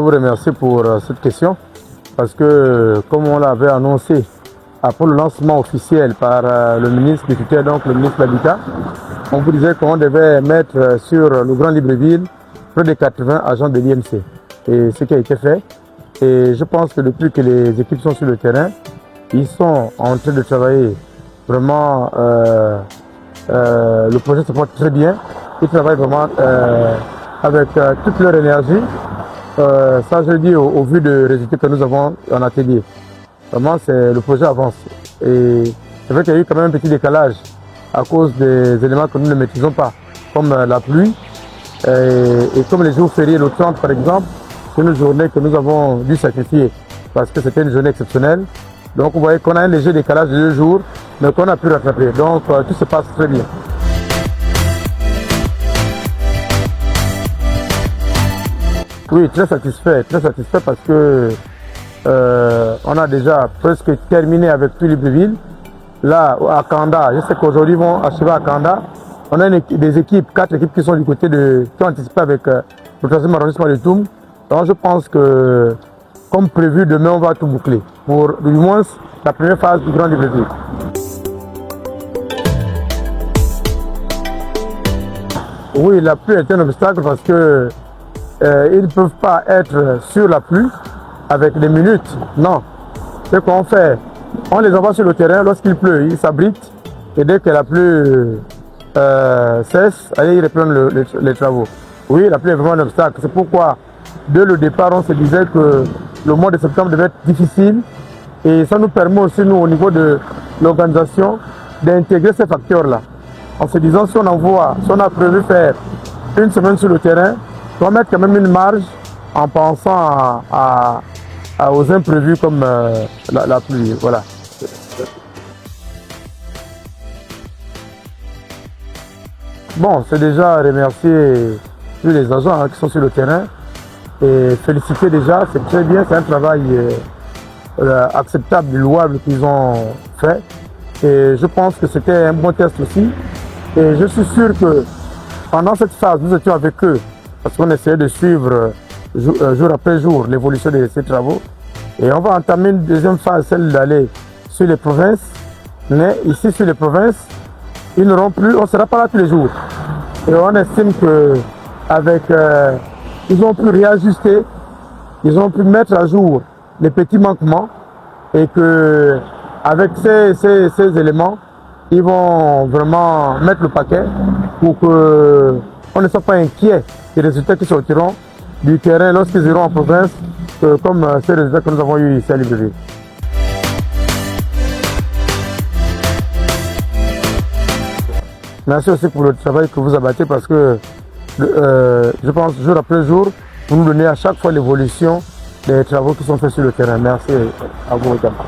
vous remercier pour cette question parce que, comme on l'avait annoncé après le lancement officiel par le ministre du tutelle, donc le ministre de l'Habitat, on vous disait qu'on devait mettre sur le Grand Libreville près de 80 agents de l'IMC. Et ce qui a été fait. Et je pense que depuis que les équipes sont sur le terrain, ils sont en train de travailler vraiment. Le projet se porte très bien. Ils travaillent vraiment avec toute leur énergie. Ça, je le dis au vu des résultats que nous avons en atelier. Vraiment, le projet avance. Et c'est vrai qu'il y a eu quand même un petit décalage à cause des éléments que nous ne maîtrisons pas, comme la pluie et comme les jours fériés, le 30 par exemple, c'est une journée que nous avons dû sacrifier parce que c'était une journée exceptionnelle. Donc vous voyez qu'on a un léger décalage de 2 jours, mais qu'on a pu rattraper. Donc tout se passe très bien. Oui, très satisfait parce que on a déjà presque terminé tout Libreville. Là, à Kanda, je sais qu'aujourd'hui ils vont achever à Kanda. On a des équipes, 4 équipes qui sont du côté qui ont anticipé avec le 3e arrondissement de Toum. Donc je pense que, comme prévu, demain on va tout boucler pour du moins la première phase du Grand Libreville. Oui, la pluie est un obstacle parce que ils ne peuvent pas être sur la pluie avec des minutes. Non. Ce qu'on fait, on les envoie sur le terrain lorsqu'il pleut, ils s'abritent et dès que la pluie cesse, allez, ils reprennent les travaux. Oui, la pluie est vraiment un obstacle. C'est pourquoi, dès le départ, on se disait que le mois de septembre devait être difficile et ça nous permet aussi, nous, au niveau de l'organisation, d'intégrer ces facteurs-là. En se disant, si on a prévu faire une semaine sur le terrain, on va mettre quand même une marge en pensant aux imprévus comme la pluie. Voilà. Bon, c'est déjà remercier tous les agents qui sont sur le terrain et féliciter déjà, c'est très bien, c'est un travail acceptable, louable qu'ils ont fait. Et je pense que c'était un bon test aussi. Et je suis sûr que pendant cette phase, nous étions avec eux parce qu'on essayait de suivre jour après jour l'évolution de ces travaux. Et on va entamer une deuxième phase, celle d'aller sur les provinces. Mais ici, sur les provinces, ils n'auront plus, on ne sera pas là tous les jours. Et on estime ils ont pu réajuster, ils ont pu mettre à jour les petits manquements et que avec ces éléments, ils vont vraiment mettre le paquet pour qu'on ne soit pas inquiet des résultats qui sortiront du terrain lorsqu'ils iront en province, comme ces résultats que nous avons eu ici à Libreville. Merci aussi pour le travail que vous abattez parce que je pense jour après jour, vous nous donnez à chaque fois l'évolution des travaux qui sont faits sur le terrain. Merci à vous également.